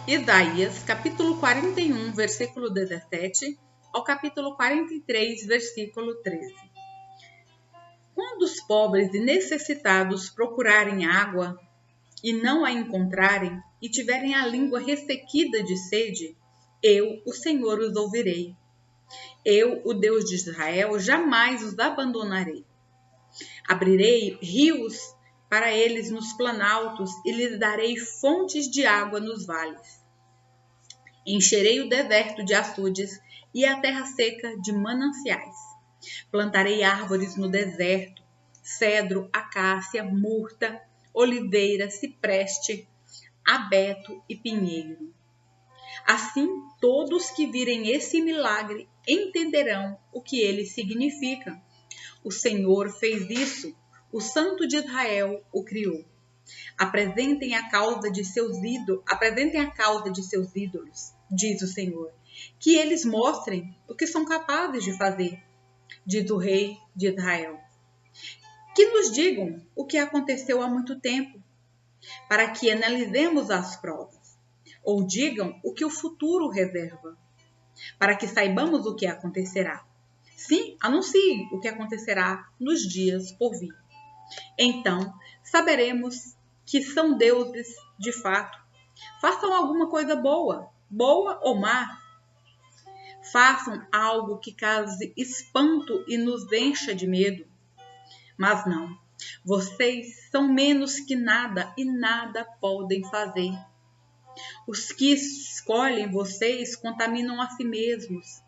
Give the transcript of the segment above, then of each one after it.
Isaías, capítulo 41, versículo 17, ao capítulo 43, versículo 13. Quando os pobres e necessitados procurarem água e não a encontrarem, e tiverem a língua ressequida de sede, eu, o Senhor, os ouvirei. Eu, o Deus de Israel, jamais os abandonarei. Abrirei rios para eles nos planaltos e lhes darei fontes de água nos vales. Encherei o deserto de açudes e a terra seca de mananciais. Plantarei árvores no deserto, cedro, acácia, murta, oliveira, cipreste, abeto e pinheiro. Assim, todos que virem esse milagre entenderão o que ele significa. O Senhor fez isso, o Santo de Israel o criou. Apresentem a causa de seus ídolos, diz o Senhor, que eles mostrem o que são capazes de fazer, diz o Rei de Israel. Que nos digam o que aconteceu há muito tempo, para que analisemos as provas, ou digam o que o futuro reserva, para que saibamos o que acontecerá. Sim, anunciem o que acontecerá nos dias por vir. Então, saberemos que são deuses de fato. Façam alguma coisa boa ou má. Façam algo que cause espanto e nos encha de medo. Mas não, vocês são menos que nada e nada podem fazer. Os que escolhem vocês contaminam a si mesmos.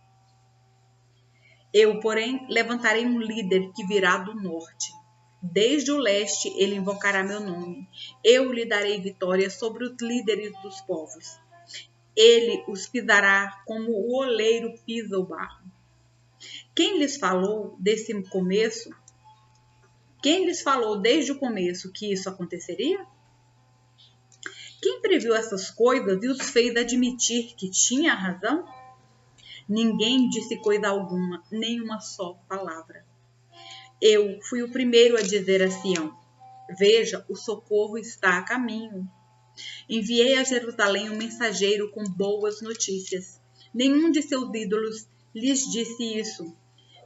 Eu, porém, levantarei um líder que virá do norte. Desde o leste ele invocará meu nome. Eu lhe darei vitória sobre os líderes dos povos. Ele os pisará como o oleiro pisa o barro. Quem lhes falou desde o começo que isso aconteceria? Quem previu essas coisas e os fez admitir que tinha razão? Ninguém disse coisa alguma, nem uma só palavra. Eu fui o primeiro a dizer a Sião: veja, o socorro está a caminho. Enviei a Jerusalém um mensageiro com boas notícias. Nenhum de seus ídolos lhes disse isso.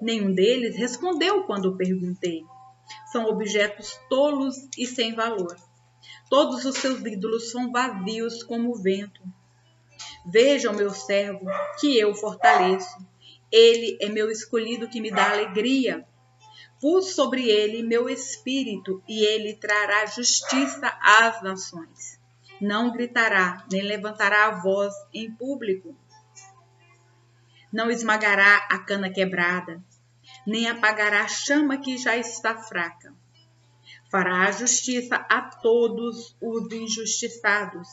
Nenhum deles respondeu quando perguntei. São objetos tolos e sem valor. Todos os seus ídolos são vazios como o vento. Vejam meu servo, que eu fortaleço. Ele é meu escolhido que me dá alegria. Pus sobre ele meu espírito e ele trará justiça às nações. Não gritará, nem levantará a voz em público. Não esmagará a cana quebrada, nem apagará a chama que já está fraca. Fará justiça a todos os injustiçados.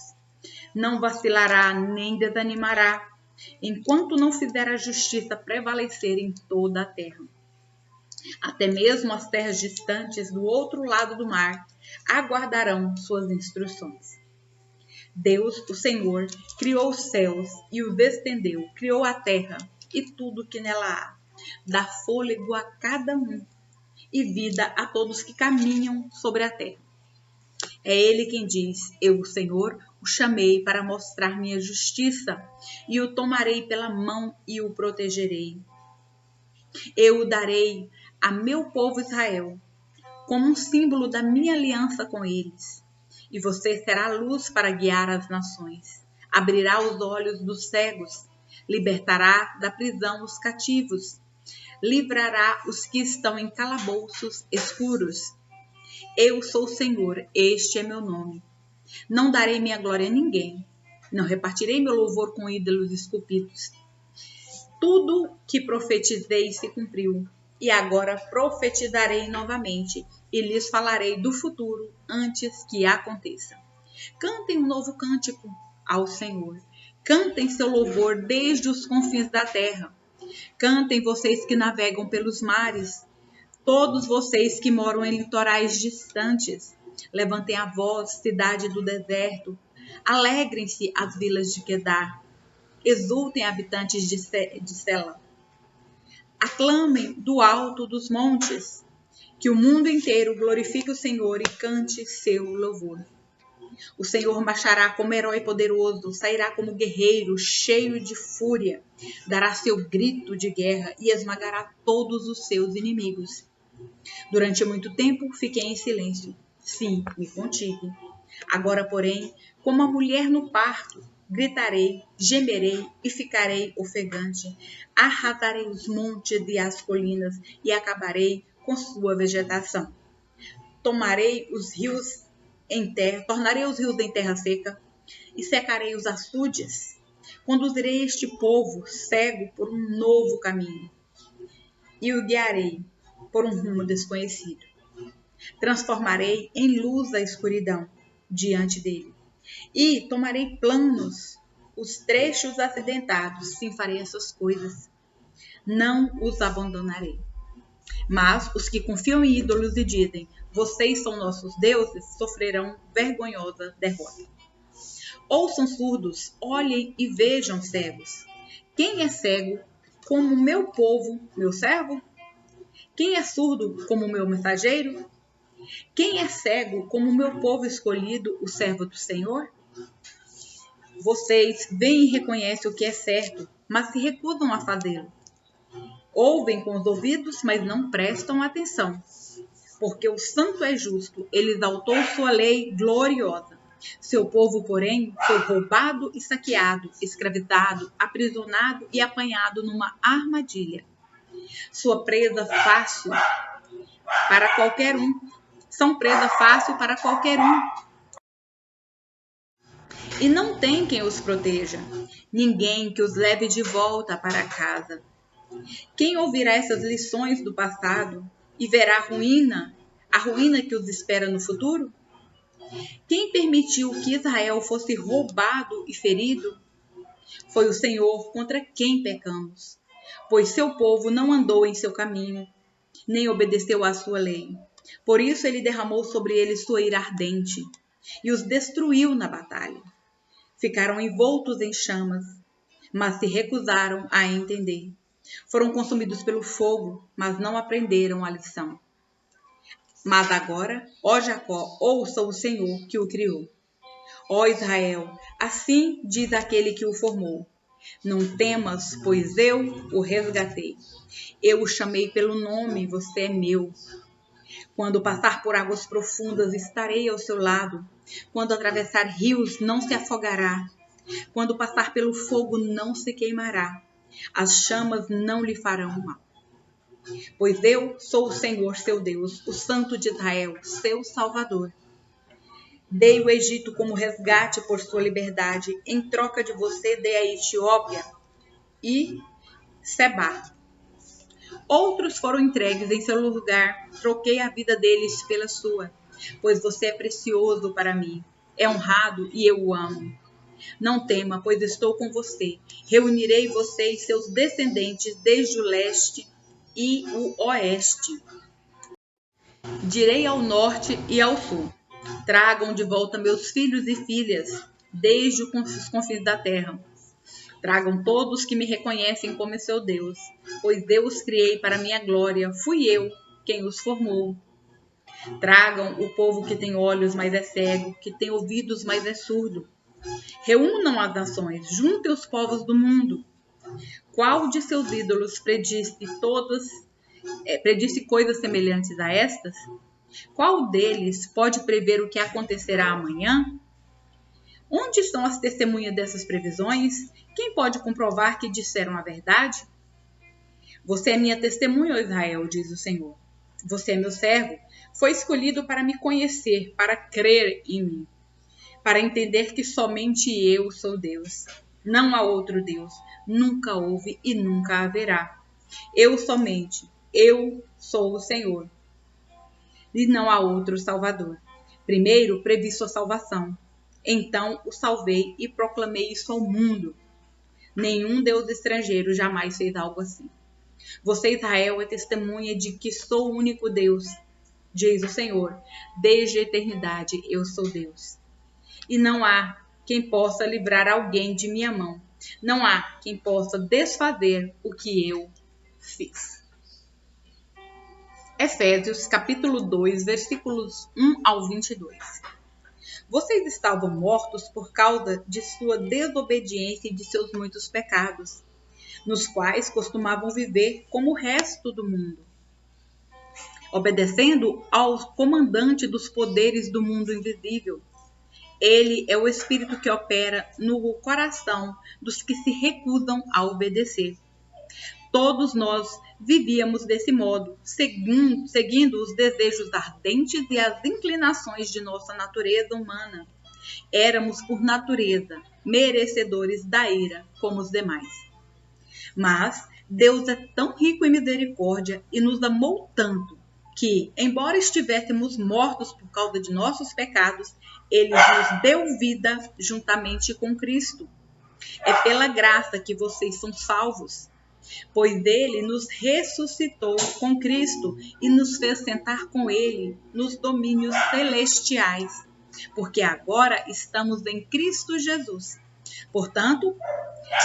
Não vacilará nem desanimará, enquanto não fizer a justiça prevalecer em toda a terra. Até mesmo as terras distantes do outro lado do mar aguardarão suas instruções. Deus, o Senhor, criou os céus e os estendeu, criou a terra e tudo que nela há. Dá fôlego a cada um e vida a todos que caminham sobre a terra. É Ele quem diz: eu, o Senhor, o chamei para mostrar minha justiça e o tomarei pela mão e o protegerei. Eu o darei a meu povo Israel, como um símbolo da minha aliança com eles. E você será luz para guiar as nações. Abrirá os olhos dos cegos, libertará da prisão os cativos, livrará os que estão em calabouços escuros. Eu sou o Senhor, este é meu nome. Não darei minha glória a ninguém, não repartirei meu louvor com ídolos esculpidos. Tudo que profetizei se cumpriu, e agora profetizarei novamente, e lhes falarei do futuro antes que aconteça. Cantem um novo cântico ao Senhor. Cantem seu louvor desde os confins da terra. Cantem vocês que navegam pelos mares, todos vocês que moram em litorais distantes. Levantem a voz, cidade do deserto. Alegrem-se as vilas de Quedar. Exultem, habitantes de Sela. Aclamem do alto dos montes. Que o mundo inteiro glorifique o Senhor e cante seu louvor. O Senhor marchará como herói poderoso, sairá como guerreiro, cheio de fúria. Dará seu grito de guerra e esmagará todos os seus inimigos. Durante muito tempo fiquei em silêncio. Sim, me contive. Agora, porém, como a mulher no parto, gritarei, gemerei e ficarei ofegante. Arrasarei os montes e as colinas e acabarei com sua vegetação. Tornarei os rios em terra seca e secarei os açudes. Conduzirei este povo cego por um novo caminho e o guiarei por um rumo desconhecido. Transformarei em luz a escuridão diante dele e tomarei planos os trechos acidentados. Sim, farei essas coisas. Não os abandonarei. Mas os que confiam em ídolos e dizem, vocês são nossos deuses, sofrerão vergonhosa derrota. Ouçam surdos, olhem e vejam cegos. Quem é cego como meu povo, meu servo? Quem é surdo como meu mensageiro? Quem é cego como meu povo escolhido, o servo do Senhor? Vocês veem e reconhecem o que é certo, mas se recusam a fazê-lo. Ouvem com os ouvidos, mas não prestam atenção. Porque o santo é justo, ele exaltou sua lei gloriosa. Seu povo, porém, foi roubado e saqueado, escravizado, aprisionado e apanhado numa armadilha. Sua presa fácil para qualquer um. São presa fácil para qualquer um. E não tem quem os proteja, ninguém que os leve de volta para casa. Quem ouvirá essas lições do passado e verá a ruína que os espera no futuro? Quem permitiu que Israel fosse roubado e ferido? Foi o Senhor contra quem pecamos, pois seu povo não andou em seu caminho, nem obedeceu à sua lei. Por isso ele derramou sobre eles sua ira ardente e os destruiu na batalha. Ficaram envoltos em chamas, mas se recusaram a entender. Foram consumidos pelo fogo, mas não aprenderam a lição. Mas agora, ó Jacó, ouça o Senhor que o criou. Ó Israel, assim diz aquele que o formou. Não temas, pois eu o resgatei. Eu o chamei pelo nome, você é meu. Quando passar por águas profundas, estarei ao seu lado. Quando atravessar rios, não se afogará. Quando passar pelo fogo, não se queimará. As chamas não lhe farão mal. Pois eu sou o Senhor, seu Deus, o Santo de Israel, seu Salvador. Dei o Egito como resgate por sua liberdade. Em troca de você, dei a Etiópia e Seba. Outros foram entregues em seu lugar. Troquei a vida deles pela sua, pois você é precioso para mim. É honrado e eu o amo. Não tema, pois estou com você. Reunirei você e seus descendentes desde o leste e o oeste. Direi ao norte e ao sul. Tragam de volta meus filhos e filhas, desde os confins da terra. Tragam todos que me reconhecem como seu Deus, pois eu os criei para minha glória, fui eu quem os formou. Tragam o povo que tem olhos, mas é cego, que tem ouvidos, mas é surdo. Reúnam as nações, juntem os povos do mundo. Qual de seus ídolos predisse coisas semelhantes a estas? Qual deles pode prever o que acontecerá amanhã? Onde estão as testemunhas dessas previsões? Quem pode comprovar que disseram a verdade? Você é minha testemunha, ó Israel, diz o Senhor. Você é meu servo, foi escolhido para me conhecer, para crer em mim, para entender que somente eu sou Deus. Não há outro Deus, nunca houve e nunca haverá. Eu sou o Senhor. E não há outro Salvador. Primeiro previ sua salvação. Então o salvei e proclamei isso ao mundo. Nenhum Deus estrangeiro jamais fez algo assim. Você, Israel, é testemunha de que sou o único Deus, diz o Senhor. Desde a eternidade eu sou Deus. E não há quem possa livrar alguém de minha mão. Não há quem possa desfazer o que eu fiz. Efésios capítulo 2, versículos 1 ao 22. Vocês estavam mortos por causa de sua desobediência e de seus muitos pecados, nos quais costumavam viver como o resto do mundo, obedecendo ao comandante dos poderes do mundo invisível. Ele é o espírito que opera no coração dos que se recusam a obedecer. Todos nós vivíamos desse modo, seguindo os desejos ardentes e as inclinações de nossa natureza humana. Éramos, por natureza, merecedores da ira como os demais. Mas Deus é tão rico em misericórdia e nos amou tanto que, embora estivéssemos mortos por causa de nossos pecados, Ele nos deu vida juntamente com Cristo. É pela graça que vocês são salvos, pois Ele nos ressuscitou com Cristo e nos fez sentar com Ele nos domínios celestiais, porque agora estamos em Cristo Jesus. Portanto,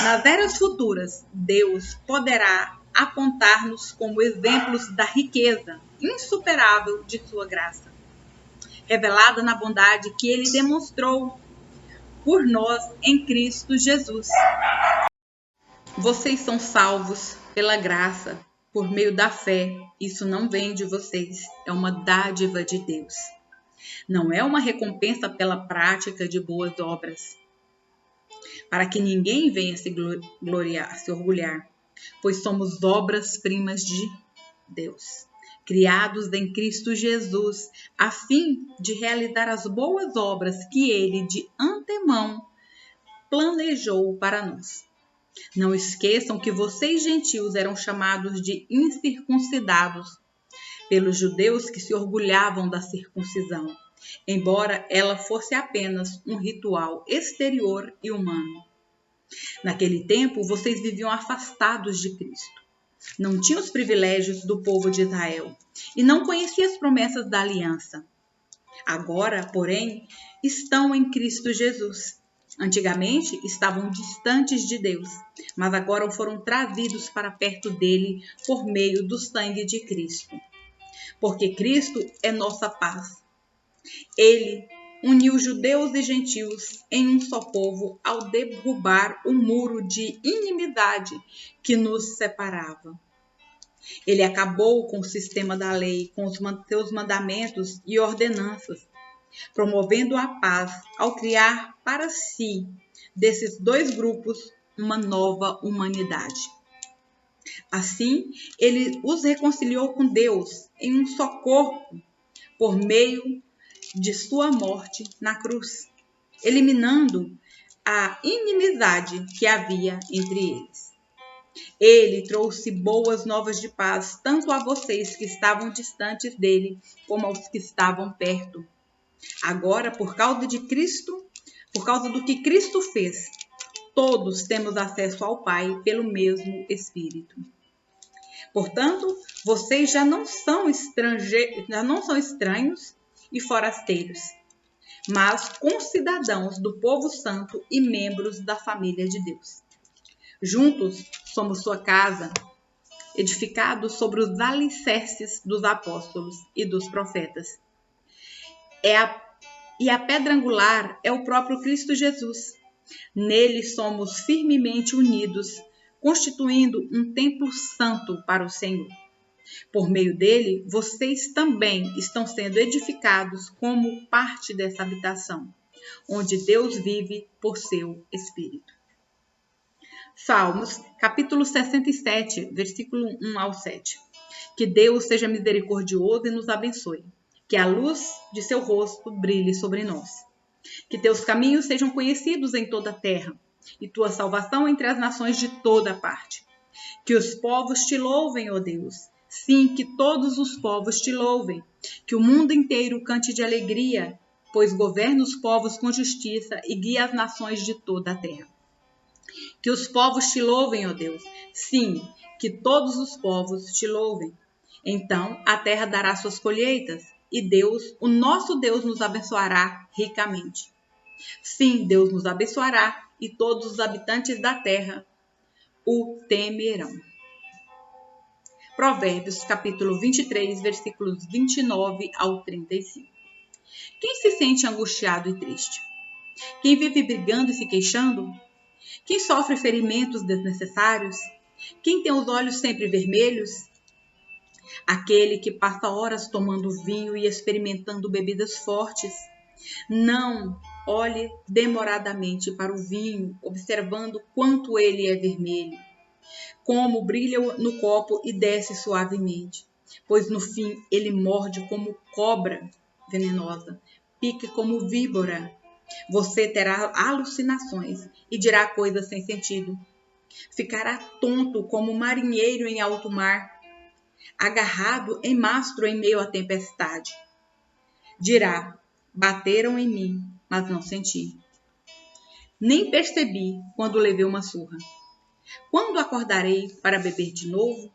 nas eras futuras, Deus poderá apontar-nos como exemplos da riqueza insuperável de sua graça, revelada na bondade que Ele demonstrou por nós em Cristo Jesus. Vocês são salvos pela graça, por meio da fé. Isso não vem de vocês, é uma dádiva de Deus. Não é uma recompensa pela prática de boas obras, para que ninguém venha se orgulhar, pois somos obras-primas de Deus, criados em Cristo Jesus, a fim de realizar as boas obras que Ele de antemão planejou para nós. Não esqueçam que vocês gentios eram chamados de incircuncidados pelos judeus que se orgulhavam da circuncisão, embora ela fosse apenas um ritual exterior e humano. Naquele tempo, vocês viviam afastados de Cristo. Não tinham os privilégios do povo de Israel e não conheciam as promessas da aliança. Agora, porém, estão em Cristo Jesus. Antigamente estavam distantes de Deus, mas agora foram trazidos para perto dele por meio do sangue de Cristo. Porque Cristo é nossa paz. Ele uniu judeus e gentios em um só povo ao derrubar o muro de inimizade que nos separava. Ele acabou com o sistema da lei, com os seus mandamentos e ordenanças, promovendo a paz ao criar para si, desses dois grupos, uma nova humanidade. Assim, ele os reconciliou com Deus em um só corpo, por meio de sua morte na cruz, eliminando a inimizade que havia entre eles. Ele trouxe boas novas de paz, tanto a vocês que estavam distantes dele, como aos que estavam perto. Agora, por causa de Cristo, por causa do que Cristo fez, todos temos acesso ao Pai pelo mesmo Espírito. Portanto, vocês já não são estranhos e forasteiros, mas concidadãos do povo santo e membros da família de Deus. Juntos somos sua casa, edificados sobre os alicerces dos apóstolos e dos profetas. E a pedra angular é o próprio Cristo Jesus. Nele somos firmemente unidos, constituindo um templo santo para o Senhor. Por meio dele, vocês também estão sendo edificados como parte dessa habitação, onde Deus vive por seu Espírito. Salmos, capítulo 67, versículo 1 ao 7. Que Deus seja misericordioso e nos abençoe. Que a luz de seu rosto brilhe sobre nós. Que teus caminhos sejam conhecidos em toda a terra, e tua salvação entre as nações de toda parte. Que os povos te louvem, ó Deus. Sim, que todos os povos te louvem. Que o mundo inteiro cante de alegria, pois governa os povos com justiça e guia as nações de toda a terra. Que os povos te louvem, ó Deus. Sim, que todos os povos te louvem. Então a terra dará suas colheitas, e Deus, o nosso Deus, nos abençoará ricamente. Sim, Deus nos abençoará, e todos os habitantes da terra o temerão. Provérbios, capítulo 23, versículos 29 ao 35. Quem se sente angustiado e triste? Quem vive brigando e se queixando? Quem sofre ferimentos desnecessários? Quem tem os olhos sempre vermelhos? Aquele que passa horas tomando vinho e experimentando bebidas fortes. Não olhe demoradamente para o vinho, observando quanto ele é vermelho, como brilha no copo e desce suavemente, pois no fim ele morde como cobra venenosa, pica como víbora. Você terá alucinações e dirá coisas sem sentido. Ficará tonto como marinheiro em alto mar, agarrado em mastro em meio à tempestade. Dirá: bateram em mim, mas não senti. Nem percebi quando levei uma surra. Quando acordarei para beber de novo?